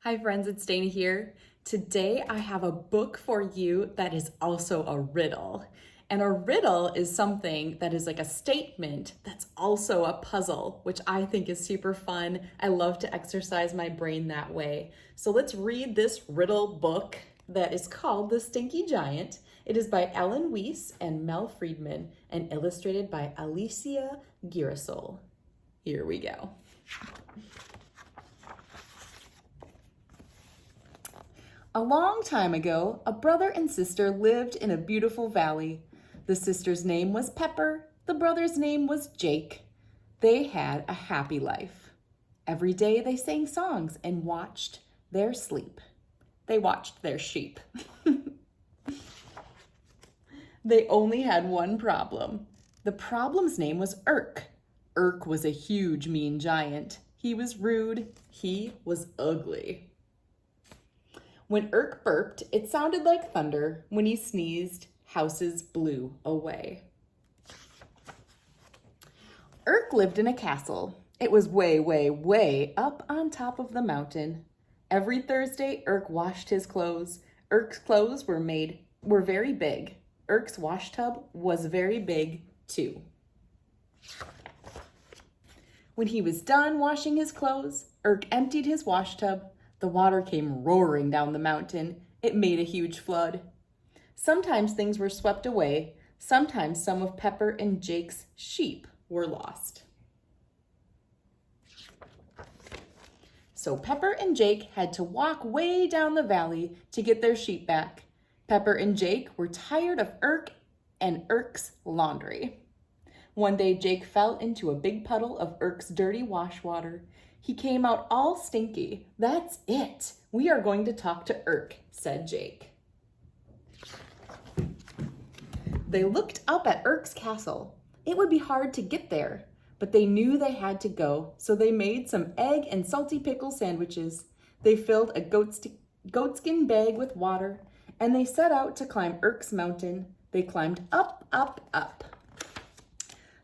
Hi friends, it's Dana here. Today I have a book for you that is also a riddle. And a riddle is something that is like a statement that's also a puzzle, which I think is super fun. I love to exercise my brain that way. So let's read this riddle book that is called The Stinky Giant. It is by Weiss and Mel Friedman and illustrated by Alessia Girasole. Here we go. A long time ago, a brother and sister lived in a beautiful valley. The sister's name was Pepper, the brother's name was Jake. They had a happy life. Every day they sang songs and watched their sleep. They watched their sheep. They only had one problem. The problem's name was Irk. Irk was a huge, mean giant. He was rude. He was ugly. When Irk burped, it sounded like thunder. When he sneezed, houses blew away. Irk lived in a castle. It was way, way, way up on top of the mountain. Every Thursday, Irk washed his clothes. Irk's clothes were very big. Irk's wash tub was very big, too. When he was done washing his clothes, Irk emptied his wash tub. The water came roaring down the mountain. It made a huge flood. Sometimes things were swept away. Sometimes some of Pepper and Jake's sheep were lost. So Pepper and Jake had to walk way down the valley to get their sheep back. Pepper and Jake were tired of Irk and Irk's laundry. One day Jake fell into a big puddle of Irk's dirty wash water. He came out all stinky. That's it. We are going to talk to Irk, said Jake. They looked up at Irk's castle. It would be hard to get there, but they knew they had to go, so they made some egg and salty pickle sandwiches. They filled a goatskin bag with water, and they set out to climb Irk's mountain. They climbed up, up, up.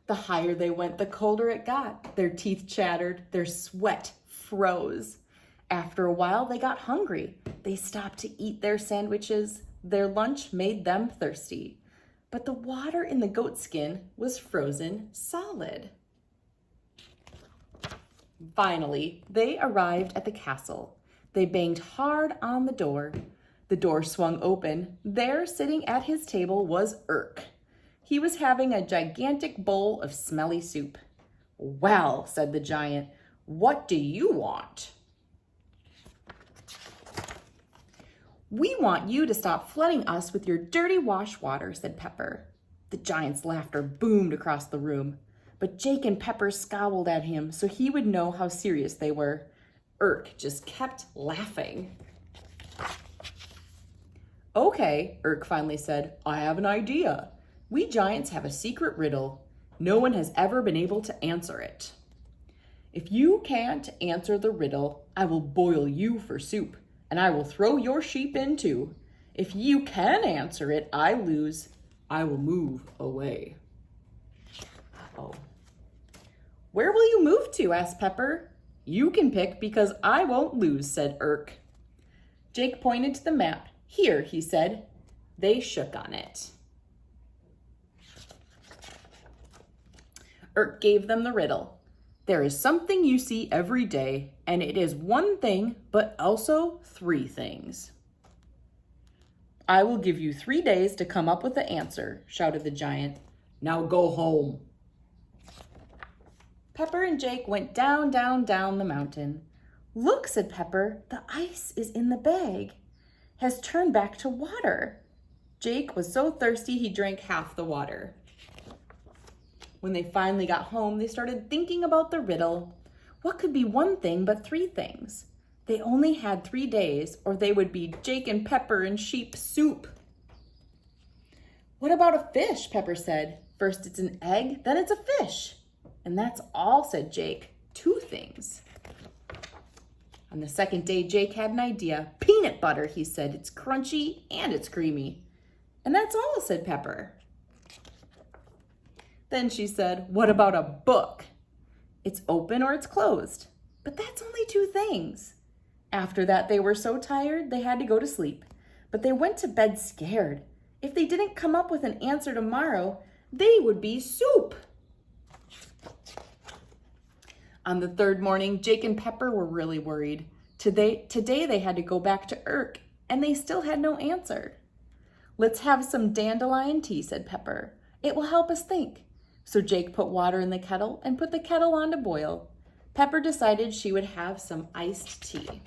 The higher they went, the colder it got. Their teeth chattered, their sweat froze. After a while, they got hungry. They stopped to eat their sandwiches. Their lunch made them thirsty. But the water in the goatskin was frozen solid. Finally, they arrived at the castle. They banged hard on the door. The door swung open. There, sitting at his table, was Irk. He was having a gigantic bowl of smelly soup. Well, said the giant, what do you want? We want you to stop flooding us with your dirty wash water, said Pepper. The giant's laughter boomed across the room, but Jake and Pepper scowled at him so he would know how serious they were. Irk just kept laughing. Okay, Irk finally said, I have an idea. We giants have a secret riddle. No one has ever been able to answer it. If you can't answer the riddle, I will boil you for soup, and I will throw your sheep in too. If you can answer it, I lose. I will move away. Uh-oh. Where will you move to? Asked Pepper. You can pick because I won't lose, said Irk. Jake pointed to the map. Here, he said. They shook on it. Irk gave them the riddle. There is something you see every day, and it is one thing, but also three things. I will give you 3 days to come up with the answer, shouted the giant. Now go home. Pepper and Jake went down, down, down the mountain. Look, said Pepper, the ice is in the bag, has turned back to water. Jake was so thirsty he drank half the water. When they finally got home, they started thinking about the riddle. What could be one thing but three things? They only had 3 days, or they would be Jake and Pepper and sheep soup. What about a fish? Pepper said. First it's an egg, then it's a fish. And that's all, said Jake. 2 things. On the second day, Jake had an idea. Peanut butter, he said. It's crunchy and it's creamy. And that's all, said Pepper. Then she said, what about a book? It's open or it's closed. But that's only 2 things. After that, they were so tired they had to go to sleep. But they went to bed scared. If they didn't come up with an answer tomorrow, they would be soup. On the third morning, Jake and Pepper were really worried. Today they had to go back to Irk, and they still had no answer. "Let's have some dandelion tea," said Pepper. "It will help us think." So Jake put water in the kettle and put the kettle on to boil. Pepper decided she would have some iced tea.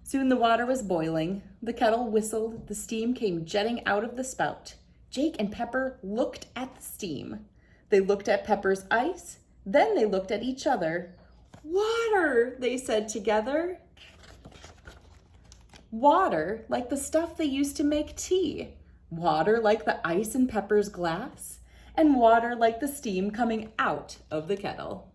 Soon the water was boiling. The kettle whistled. The steam came jetting out of the spout. Jake and Pepper looked at the steam. They looked at Pepper's ice. Then they looked at each other. "Water," they said together. Water like the stuff they used to make tea. Water like the ice in Pepper's glass. And water like the steam coming out of the kettle.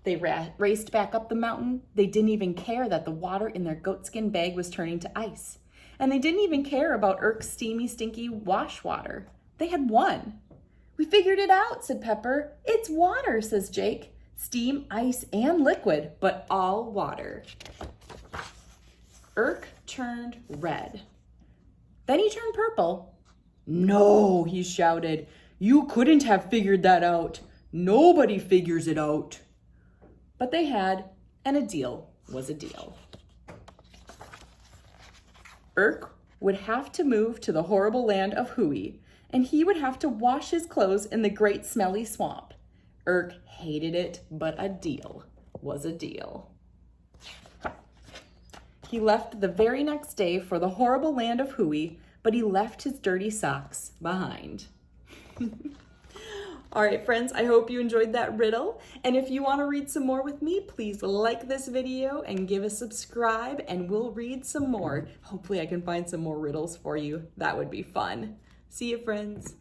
They raced back up the mountain. They didn't even care that the water in their goatskin bag was turning to ice. And they didn't even care about Irk's steamy, stinky wash water. They had won. "We figured it out," said Pepper. "It's water," says Jake. "Steam, ice, and liquid, but all water." Irk turned red. Then he turned purple. "No," he shouted. "You couldn't have figured that out. Nobody figures it out." But they had, and a deal was a deal. Irk would have to move to the horrible land of Hooey, and he would have to wash his clothes in the great smelly swamp. Irk hated it, but a deal was a deal. He left the very next day for the horrible land of Hooey, but he left his dirty socks behind. All right, friends, I hope you enjoyed that riddle. And if you want to read some more with me, please like this video and give a subscribe, and we'll read some more. Hopefully I can find some more riddles for you. That would be fun. See you, friends.